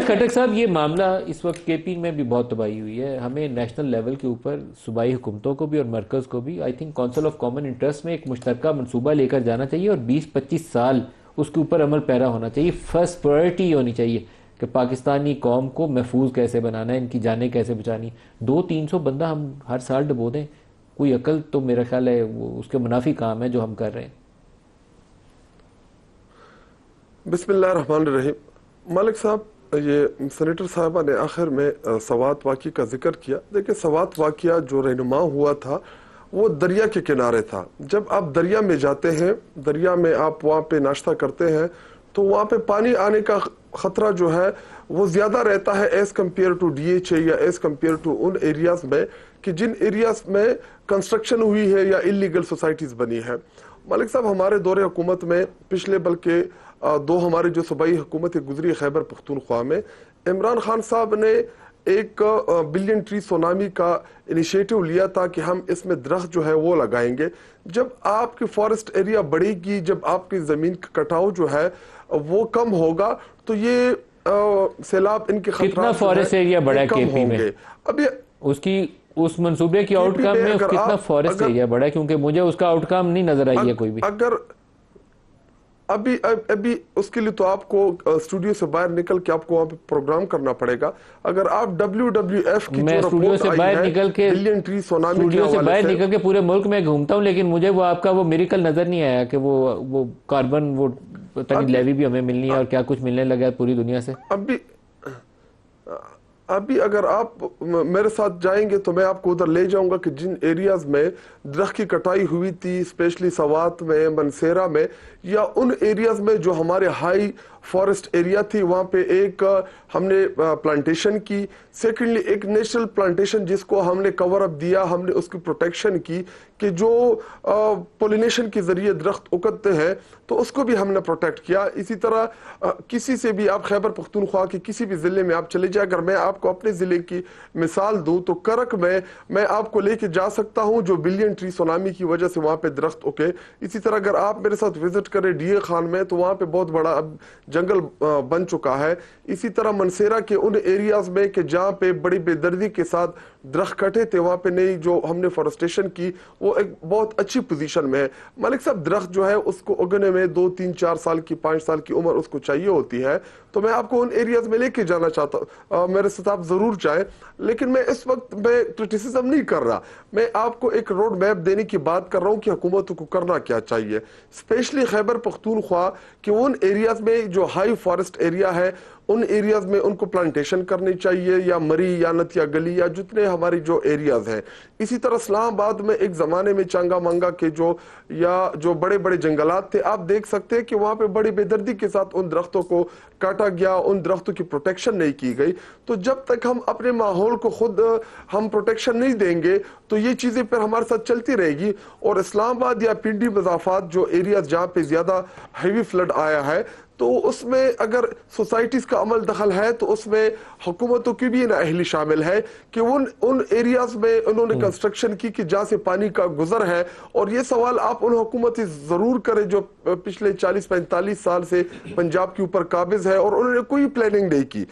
खटक साहब ये मामला इस वक्त केपी में भी बहुत तबाही हुई है। हमें नेशनल लेवल के ऊपर सूबाई हुकूमतों को भी और मरकज़ को भी I think council of common interest में एक मुश्तरका मनसूबा लेकर जाना चाहिए और 20-25 साल उसके ऊपर अमल पैरा होना चाहिए। फर्स्ट प्रायोरिटी होनी चाहिए कि पाकिस्तानी कौम को महफूज कैसे बनाना है, इनकी जानें कैसे बचानी। 200-300 बंदा हम हर साल डबो दें, कोई अकल तो मेरा ख्याल है वो उसके मुनाफी काम है जो हम कर रहे हैं। बिस्मिल्लाहिर्रहमानिर्रहीम। मालिक साहब, ये सेनेटर साहबा ने आखिर में सवात वाक़ी का जिक्र किया। देखिए, सवात वाक़िया जो रहनुमा हुआ था वो दरिया के किनारे था। जब आप दरिया में जाते हैं, दरिया में आप वहाँ पे नाश्ता करते हैं तो वहाँ पे पानी आने का ख़तरा जो है वो ज़्यादा रहता है एज़ कम्पेयर टू DHA या एज़ कम्पेयर टू उन एरियाज़ में कि जिन एरियाज़ में कंस्ट्रक्शन हुई है या इलीगल सोसाइटीज़ बनी है। मालिक साहब, हमारे दौरे हुकूमत में पिछले बल्कि दो हमारी जो सूबाई हुकूमत गुजरी खैबर पख्तूनख्वा में इमरान खान साहब ने एक बिलियन ट्री सुनामी का इनिशिएटिव लिया था कि हम इसमें दरख्त जो है वो लगाएंगे। जब आपकी फॉरेस्ट एरिया बढ़ेगी, जब आपकी ज़मीन का कटाव जो है वो कम होगा तो ये सैलाब इनके कितना फॉरेस्ट एरिया बढ़ा केपी में? अब ये उसकी उस मंसूबे की आउटकम में कितना फॉरेस्ट एरिया बढ़ा? क्योंकि मुझे उसका आउटकम नहीं नजर आई है कोई भी। अगर अभी उसके लिए तो आपको स्टूडियो से बाहर निकल के आपको वहाँ पे प्रोग्राम करना पड़ेगा। अगर आप WWF की जो स्टूडियो से बाहर निकल के बिलियन ट्री सुनामी स्टूडियो से बाहर निकल के पूरे मुल्क में घूमता हूँ, लेकिन मुझे वो आपका वो मिरेकल नजर नहीं आया कि वो कार्बन वो पता नहीं लेवी भी हमें मिलनी है और क्या कुछ मिलने लगा है पूरी दुनिया से। अभी अगर आप मेरे साथ जाएंगे तो मैं आपको उधर ले जाऊंगा कि जिन एरियाज में दरख्त की कटाई हुई थी, स्पेशली सवात में, मनसेरा में, या उन एरियाज में जो हमारे हाई फॉरेस्ट एरिया थी, वहाँ पे एक हमने प्लांटेशन की। सेकेंडली एक नेशनल प्लांटेशन जिसको हमने कवर अप दिया, हमने उसकी प्रोटेक्शन की कि जो पोलिनेशन के जरिए दरख्त उगते हैं तो उसको भी हमने प्रोटेक्ट किया। इसी तरह किसी से भी आप खैबर पख्तूनख्वा के किसी भी ज़िले में आप चले जाए, अगर मैं आपको अपने ज़िले की मिसाल दूं तो करक में मैं आपको लेके जा सकता हूं जो बिलियन ट्री सुनामी की वजह से वहाँ पे दरख्त उगे। इसी तरह अगर आप मेरे साथ विजिट करें DA खान में तो वहाँ पे बहुत बड़ा अब जंगल बन चुका है। इसी तरह मनसेरा के उन एरियाज में कि जहाँ पे बड़ी बेदर्दी के साथ दरख्त कटे थे, वहाँ पे नई जो हमने फॉरेस्टेशन की वो एक बहुत अच्छी पोजीशन में है। मालिक साहब, दरख्त जो है उसको उगने में 2-3-4 साल की 5 साल की उम्र उसको चाहिए होती है। तो मैं आपको उन एरियाज में लेके जाना चाहता हूँ, मेरे साथ आप जरूर चाहें, लेकिन मैं इस वक्त मैं क्रिटिसिज्म नहीं कर रहा, मैं आपको एक रोड मैप देने की बात कर रहा हूँ कि हुकूमत को करना क्या चाहिए। स्पेशली खैबर पख्तूनख्वा कि उन एरियाज में जो हाई फॉरेस्ट एरिया है उन एरियाज में उनको प्लांटेशन करनी चाहिए, या मरी या नतिया गली या जितने हमारी जो एरियाज हैं। इसी तरह इस्लामाबाद में एक जमाने में चांगा मंगा के जो बड़े बड़े जंगलात थे, आप देख सकते हैं कि वहां पे बड़ी बेदर्दी के साथ उन दरख्तों को काटा गया, उन दरख्तों की प्रोटेक्शन नहीं की गई। तो जब तक हम अपने माहौल को खुद हम प्रोटेक्शन नहीं देंगे तो ये चीजें फिर हमारे साथ चलती रहेगी। और इस्लामाबाद या पिंडी मज़ाफ़ात जो एरियाज जहाँ पे ज्यादा हैवी फ्लड आया है तो उसमें अगर सोसाइटीज का अमल दखल है तो उसमें हुकूमतों की भी नाअहली शामिल है कि उन एरियाज में उन्होंने कंस्ट्रक्शन की कि जहाँ से पानी का गुजर है। और ये सवाल आप उन हुकूमत से जरूर करें जो पिछले 40-45 साल से पंजाब के ऊपर काबिज है और उन्होंने कोई प्लानिंग नहीं की।